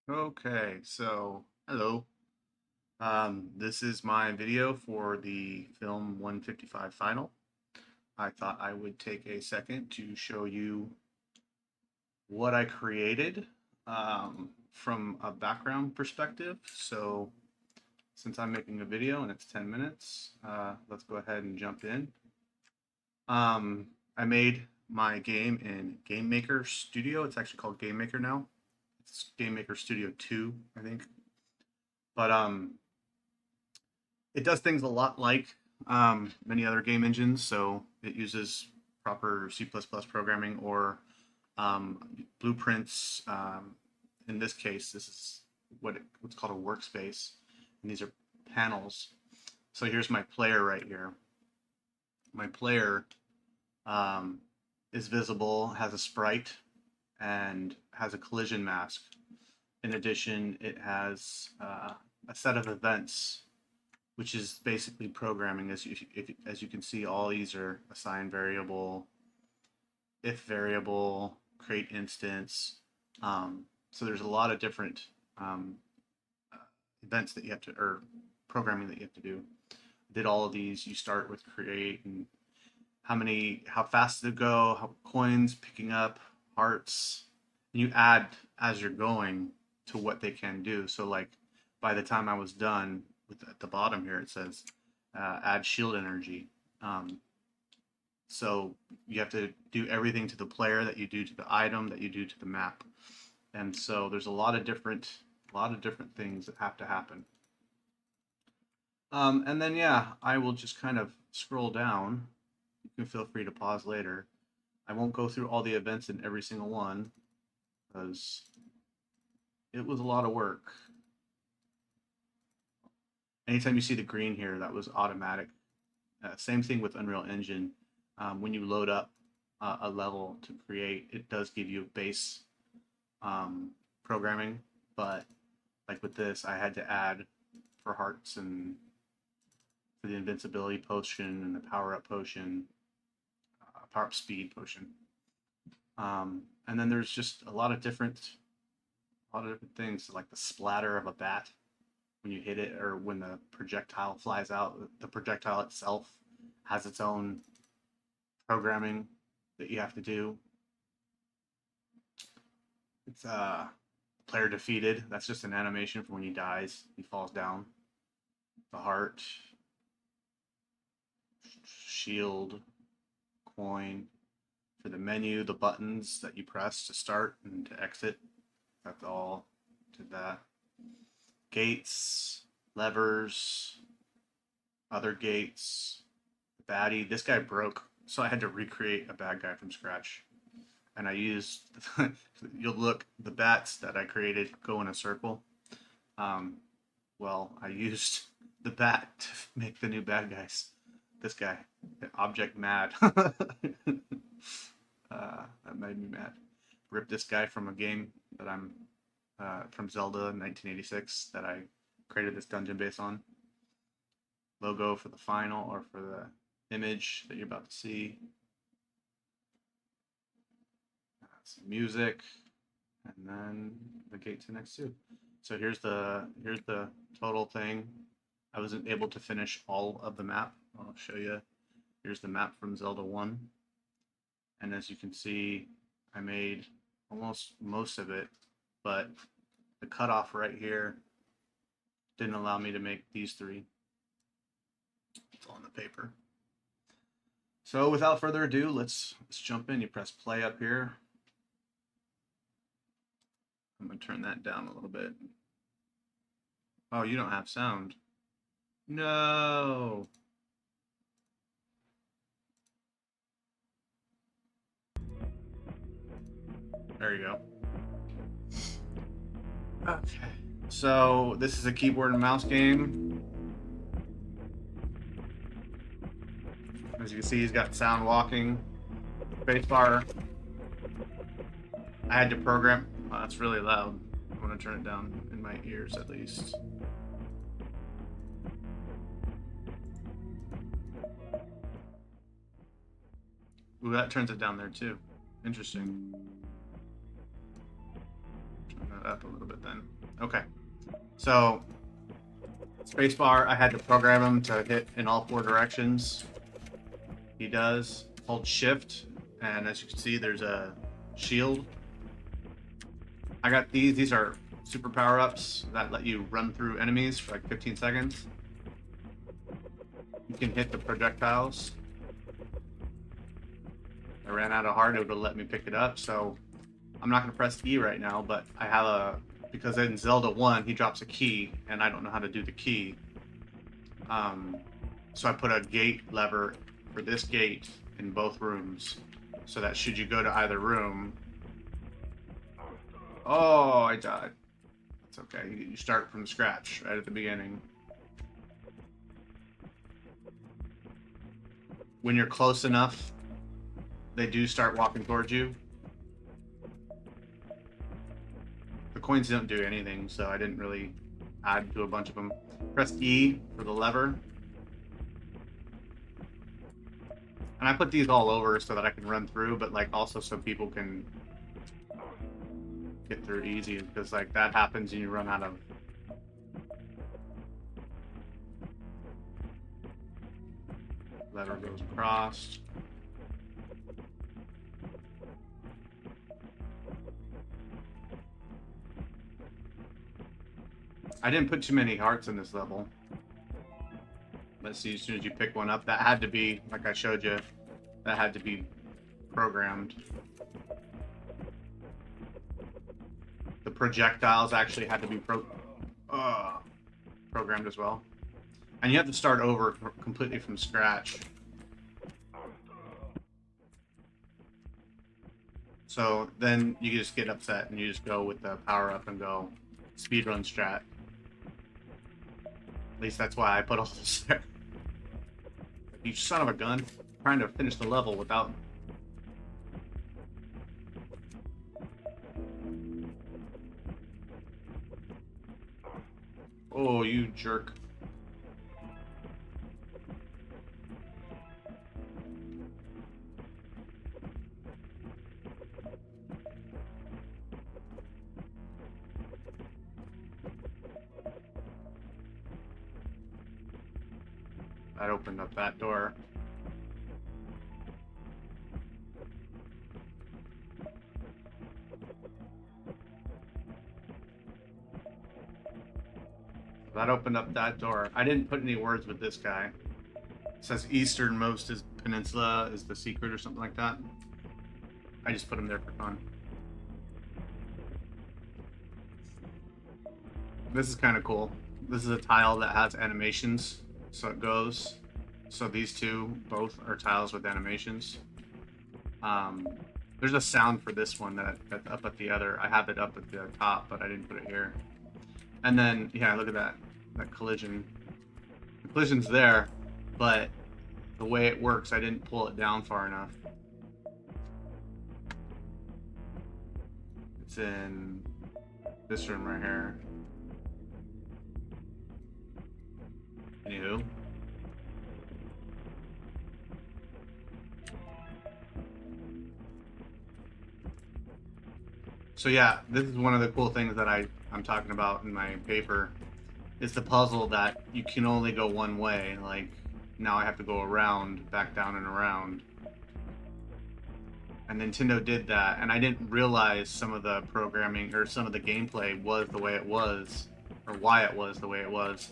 Okay, so hello. This is my video for the film 155 final. I thought I would take a second to show you what I created from a background perspective. So since I'm making a video and it's 10 minutes, let's go ahead and jump in. I made my game in Game Maker Studio. It's actually called Game Maker now. It's Game Maker Studio 2, I think. But it does things a lot like many other game engines. So it uses proper C++ programming or blueprints. In this case, this is what's called a workspace, and these are panels. So here's my player right here. My player um, is visible, has a sprite, and has a collision mask. In addition, it has a set of events which is basically programming. As you can see, all these are assign variable, if variable, create instance. So there's a lot of different um, events that you have to, or programming that you have to do. Did all of these. You start with create and how fast to go, how coins, picking up, hearts. And you add as you're going to what they can do. So like by the time I was done, at the bottom here it says add shield energy. Um, so you have to do everything to the player that you do to the item that you do to the map, and so there's a lot of different things that have to happen. And then yeah, I will just kind of scroll down. You can feel free to pause later. I won't go through all the events in every single one because it was a lot of work. Anytime you see the green here, that was automatic. Same thing with Unreal Engine. When you load up a level to create, it does give you base programming, but like with this, I had to add for hearts and for the invincibility potion and the power up potion, power up speed potion. And then there's just a lot of different things like the splatter of a bat when you hit it or when the projectile flies out. The projectile itself has its own programming that you have to do. It's player defeated. That's just an animation for when he dies. He falls down. The heart, shield, coin. For the menu, the buttons that you press to start and to exit. That's all to that. Gates, levers, other gates, baddie. This guy broke, so I had to recreate a bad guy from scratch. And I used, you'll look, the bats that I created go in a circle. Um, well, I used the bat to make the new bad guys. This guy, Object Mad. That made me mad. Ripped this guy from a game that I'm from Zelda 1986 that I created this dungeon base on. Logo for the final or for the image that you're about to see. Some music, and then the gate to next to. So here's the total thing. I wasn't able to finish all of the map. I'll show you. Here's the map from Zelda 1. And as you can see, I made almost most of it, but the cutoff right here didn't allow me to make these three. It's all on the paper. So without further ado, let's jump in. You press play up here. I'm gonna turn that down a little bit. Oh, you don't have sound. No. There you go. Okay. So this is a keyboard and mouse game. As you can see, he's got sound walking. Spacebar. I had to program. Oh, that's really loud. I'm gonna turn it down in my ears at least. Ooh, that turns it down there too. Interesting. Turn that up a little bit then. Okay. So, spacebar, I had to program him to hit in all 4 directions. He does. Hold shift, and as you can see, there's a shield. I got these. These are super power-ups that let you run through enemies for like 15 seconds. You can hit the projectiles. I ran out of heart. It would have let me pick it up, so I'm not going to press E right now, but I have a... Because in Zelda 1, he drops a key, and I don't know how to do the key. So I put a gate lever for this gate in both rooms, so that should you go to either room... Oh, I died. It's okay. You start from scratch right at the beginning. When you're close enough, they do start walking towards you. The coins don't do anything, so I didn't really add to a bunch of them. Press E for the lever. And I put these all over so that I can run through, but like also so people can get through easy, because like that happens and you run out of... Lever goes across. I didn't put too many hearts in this level. Let's see, as soon as you pick one up, that had to be, like I showed you, that had to be programmed. The projectiles actually had to be programmed as well. And you have to start over completely from scratch. So then you just get upset and you just go with the power up and go speedrun strat. At least that's why I put all this there. You son of a gun. I'm trying to finish the level without... Oh, you jerk. That opened up that door. That opened up that door. I didn't put any words with this guy. It says easternmost is peninsula is the secret or something like that. I just put him there for fun. This is kind of cool. This is a tile that has animations, so it goes. So these two both are tiles with animations. There's a sound for this one that's up at the other. I have it up at the top, but I didn't put it here. And then, yeah, look at that collision. The collision's there, but the way it works, I didn't pull it down far enough. It's in this room right here. Anywho. So yeah, this is one of the cool things that I'm talking about in my paper. Is the puzzle that you can only go one way. Like, now I have to go around, back down and around. And Nintendo did that, and I didn't realize some of the programming or some of the gameplay was the way it was, or why it was the way it was,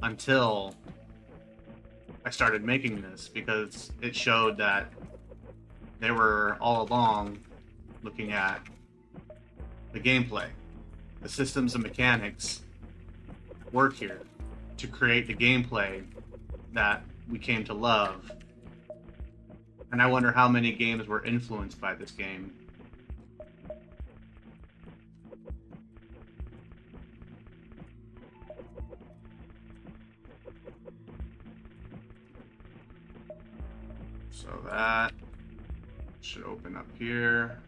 until I started making this, because it showed that they were all along looking at the gameplay. The systems and mechanics work here to create the gameplay that we came to love. And I wonder how many games were influenced by this game. So that should open up here.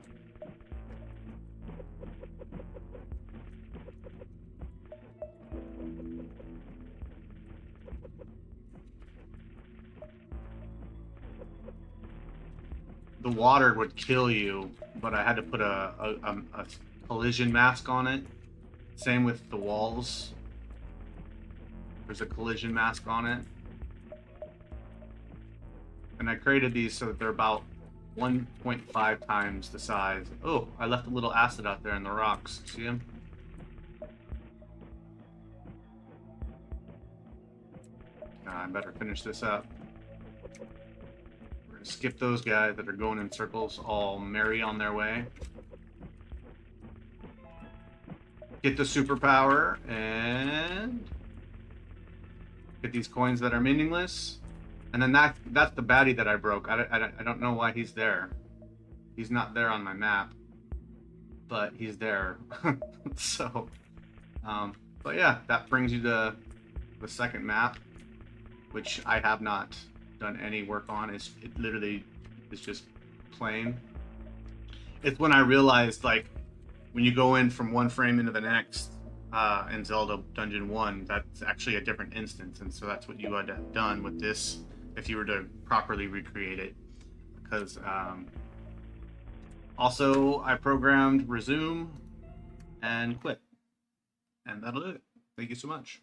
The water would kill you, but I had to put a collision mask on it Same with the walls. There's a collision mask on it. And I created these so that they're about 1.5 times the size. Oh, I left a little acid out there in the rocks. See him? I better finish this up. We're gonna skip those guys that are going in circles, all merry on their way. Get the superpower and get these coins that are meaningless. And then that's the baddie that I broke. I don't know why he's there. He's not there on my map, but he's there. So, but yeah, that brings you to the second map, which I have not done any work on. It literally is just plain. It's when I realized, like, when you go in from one frame into the next in Zelda Dungeon 1, that's actually a different instance. And so that's what you would have done with this if you were to properly recreate it. Because also I programmed resume and quit. And that'll do it. Thank you so much.